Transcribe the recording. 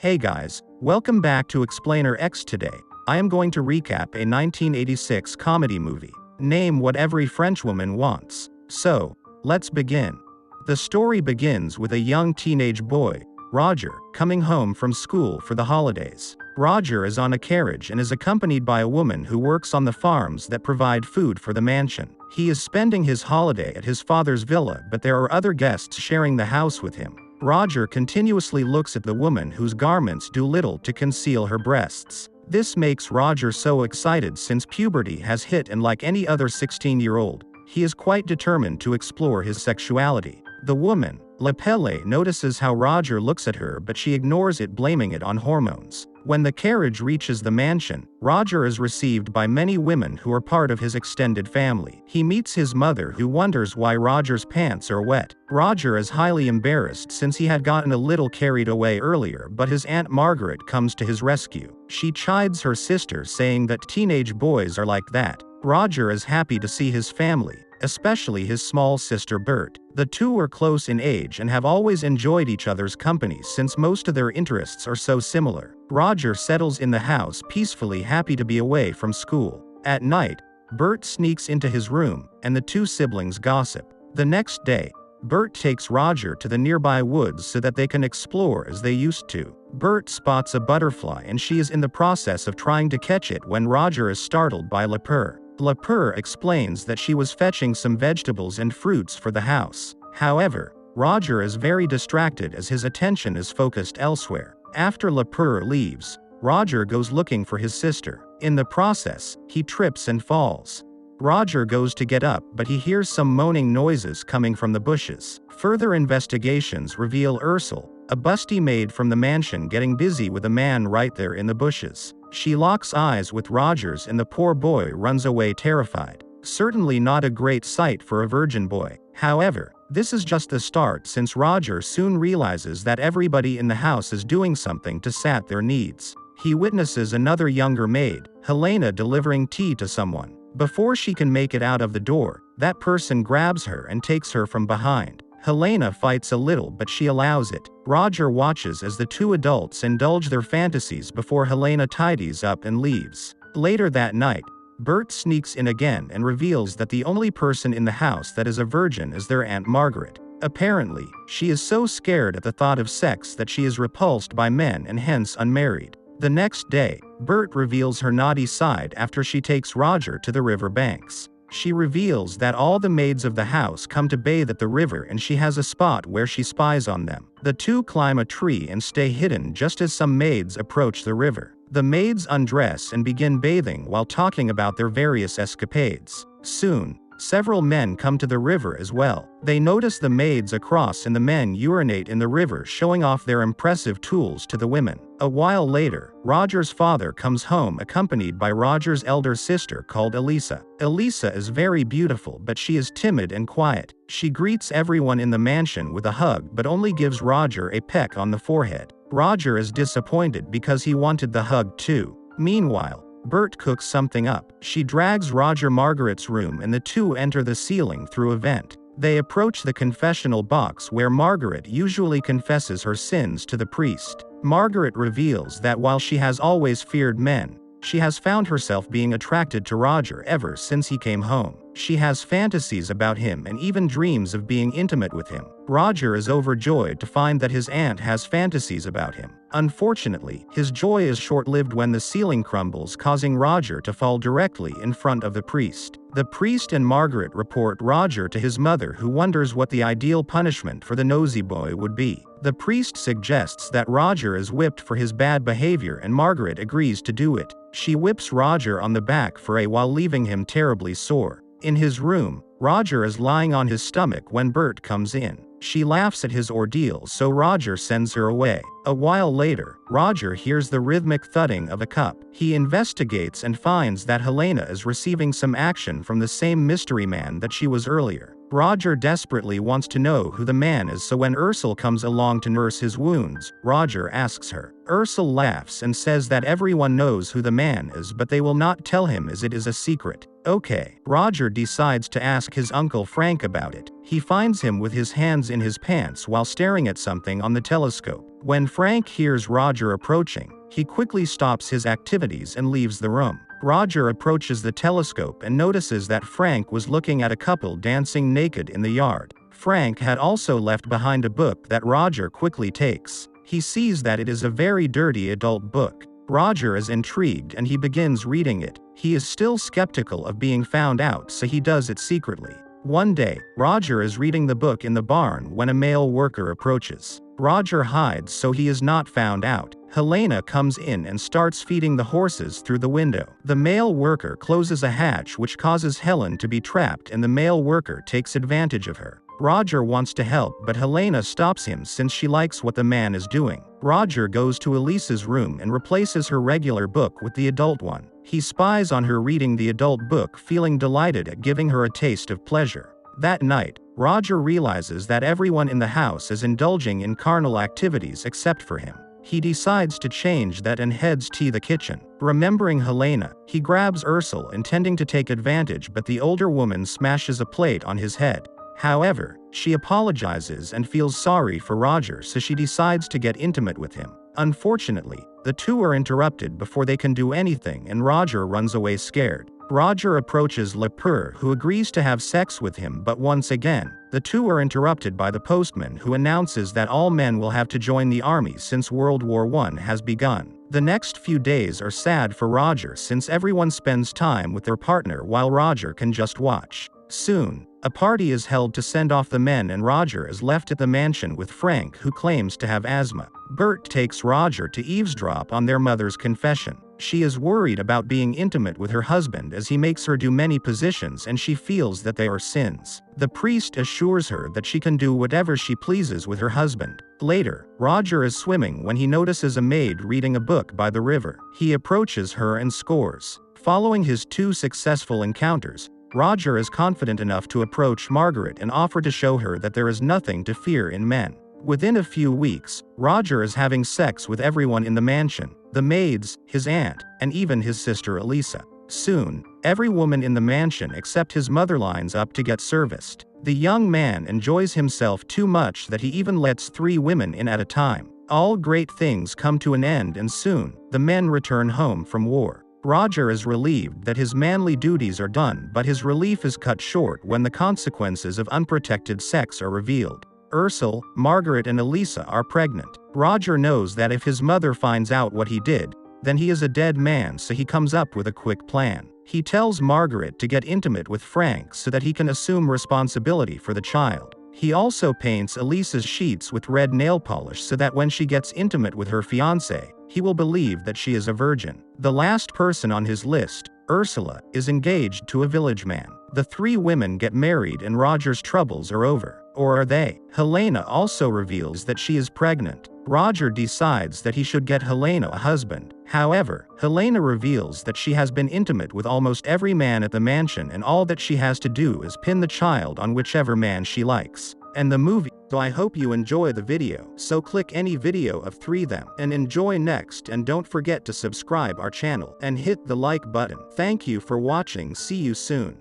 Hey guys, welcome back to Explainer X today. I am going to recap a 1986 comedy movie. Name what every Frenchwoman wants. So, let's begin. The story begins with a young teenage boy, Roger, coming home from school for the holidays. Roger is on a carriage and is accompanied by a woman who works on the farms that provide food for the mansion. He is spending his holiday at his father's villa, but there are other guests sharing the house with him. Roger continuously looks at the woman whose garments do little to conceal her breasts. This makes Roger so excited since puberty has hit, and like any other 16-year-old, he is quite determined to explore his sexuality. The woman, Lepelle, notices how Roger looks at her, but she ignores it, blaming it on hormones. When the carriage reaches the mansion, Roger is received by many women who are part of his extended family. He meets his mother, who wonders why Roger's pants are wet. Roger is highly embarrassed since he had gotten a little carried away earlier, but his Aunt Margaret comes to his rescue. She chides her sister, saying that teenage boys are like that. Roger is happy to see his family, especially his small sister Bert. The two are close in age and have always enjoyed each other's company since most of their interests are so similar. Roger settles in the house peacefully, happy to be away from school. At night, Bert sneaks into his room, and the two siblings gossip. The next day, Bert takes Roger to the nearby woods so that they can explore as they used to. Bert spots a butterfly and she is in the process of trying to catch it when Roger is startled by Lepelle. Lepelle explains that she was fetching some vegetables and fruits for the house. However, Roger is very distracted as his attention is focused elsewhere. After Lepelle leaves, Roger goes looking for his sister. In the process, he trips and falls. Roger goes to get up, but he hears some moaning noises coming from the bushes. Further investigations reveal Ursula, a busty maid from the mansion, getting busy with a man right there in the bushes. She locks eyes with Roger's and the poor boy runs away terrified. Certainly not a great sight for a virgin boy. However, this is just the start, since Roger soon realizes that everybody in the house is doing something to sat their needs. He witnesses another younger maid, Helena, delivering tea to someone. Before she can make it out of the door, that person grabs her and takes her from behind. Helena fights a little, but she allows it. Roger watches as the two adults indulge their fantasies before Helena tidies up and leaves. Later that night, Bert sneaks in again and reveals that the only person in the house that is a virgin is their Aunt Margaret. Apparently, she is so scared at the thought of sex that she is repulsed by men and hence unmarried. The next day, Bert reveals her naughty side after she takes Roger to the river banks. She reveals that all the maids of the house come to bathe at the river and she has a spot where she spies on them. The two climb a tree and stay hidden just as some maids approach the river. The maids undress and begin bathing while talking about their various escapades. Soon, several men come to the river as well. They notice the maids across and the men urinate in the river, showing off their impressive tools to the women. A while later, Roger's father comes home accompanied by Roger's elder sister called Elisa. Elisa is very beautiful, but she is timid and quiet. She greets everyone in the mansion with a hug but only gives Roger a peck on the forehead. Roger is disappointed because he wanted the hug too. Meanwhile, Bert cooks something up. She drags Roger Margaret's room and the two enter the ceiling through a vent. They approach the confessional box where Margaret usually confesses her sins to the priest. Margaret reveals that while she has always feared men, she has found herself being attracted to Roger ever since he came home. She has fantasies about him and even dreams of being intimate with him. Roger is overjoyed to find that his aunt has fantasies about him. Unfortunately, his joy is short-lived when the ceiling crumbles, causing Roger to fall directly in front of the priest. The priest and Margaret report Roger to his mother, who wonders what the ideal punishment for the nosy boy would be. The priest suggests that Roger is whipped for his bad behavior and Margaret agrees to do it. She whips Roger on the back for a while, leaving him terribly sore. In his room, Roger is lying on his stomach when Bert comes in. She laughs at his ordeal, so Roger sends her away. A while later, Roger hears the rhythmic thudding of a cup. He investigates and finds that Helena is receiving some action from the same mystery man that she was earlier. Roger desperately wants to know who the man is, so when Ursula comes along to nurse his wounds, Roger asks her. Ursula laughs and says that everyone knows who the man is, but they will not tell him as it is a secret. Okay, Roger decides to ask his uncle Frank about it. He finds him with his hands in his pants while staring at something on the telescope. When Frank hears Roger approaching, he quickly stops his activities and leaves the room. Roger approaches the telescope and notices that Frank was looking at a couple dancing naked in the yard. Frank had also left behind a book that Roger quickly takes. He sees that it is a very dirty adult book. Roger is intrigued and he begins reading it. He is still skeptical of being found out, so he does it secretly. One day, Roger is reading the book in the barn when a male worker approaches. Roger hides so he is not found out. Helena comes in and starts feeding the horses through the window. The male worker closes a hatch which causes Helen to be trapped, and the male worker takes advantage of her. Roger wants to help, but Helena stops him since she likes what the man is doing. Roger goes to Elisa's room and replaces her regular book with the adult one. He spies on her reading the adult book, feeling delighted at giving her a taste of pleasure. That night, Roger realizes that everyone in the house is indulging in carnal activities except for him. He decides to change that and heads to the kitchen. Remembering Helena, he grabs Ursula, intending to take advantage, but the older woman smashes a plate on his head. However, she apologizes and feels sorry for Roger, so she decides to get intimate with him. Unfortunately, the two are interrupted before they can do anything, and Roger runs away scared. Roger approaches Lepre, who agrees to have sex with him, but once again, the two are interrupted by the postman, who announces that all men will have to join the army since World War I has begun. The next few days are sad for Roger since everyone spends time with their partner while Roger can just watch. Soon, a party is held to send off the men, and Roger is left at the mansion with Frank, who claims to have asthma. Bert takes Roger to eavesdrop on their mother's confession. She is worried about being intimate with her husband as he makes her do many positions, and she feels that they are sins. The priest assures her that she can do whatever she pleases with her husband. Later, Roger is swimming when he notices a maid reading a book by the river. He approaches her and scores. Following his 2 successful encounters, Roger is confident enough to approach Margaret and offer to show her that there is nothing to fear in men. Within a few weeks, Roger is having sex with everyone in the mansion: the maids, his aunt, and even his sister Elisa. Soon, every woman in the mansion except his mother lines up to get serviced. The young man enjoys himself too much that he even lets 3 women in at a time. All great things come to an end, and soon, the men return home from war. Roger is relieved that his manly duties are done, but his relief is cut short when the consequences of unprotected sex are revealed. Ursula, Margaret, and Elisa are pregnant. Roger knows that if his mother finds out what he did, then he is a dead man, so he comes up with a quick plan. He tells Margaret to get intimate with Frank so that he can assume responsibility for the child. He also paints Elisa's sheets with red nail polish so that when she gets intimate with her fiancé, he will believe that she is a virgin. The last person on his list, Ursula, is engaged to a village man. The 3 women get married and Roger's troubles are over. Or are they? Helena also reveals that she is pregnant. Roger decides that he should get Helena a husband. However, Helena reveals that she has been intimate with almost every man at the mansion, and all that she has to do is pin the child on whichever man she likes. And the movie. So I hope you enjoy the video, so click any video of 3 them and enjoy next, and don't forget to subscribe our channel and hit the like button. Thank you for watching. See you soon.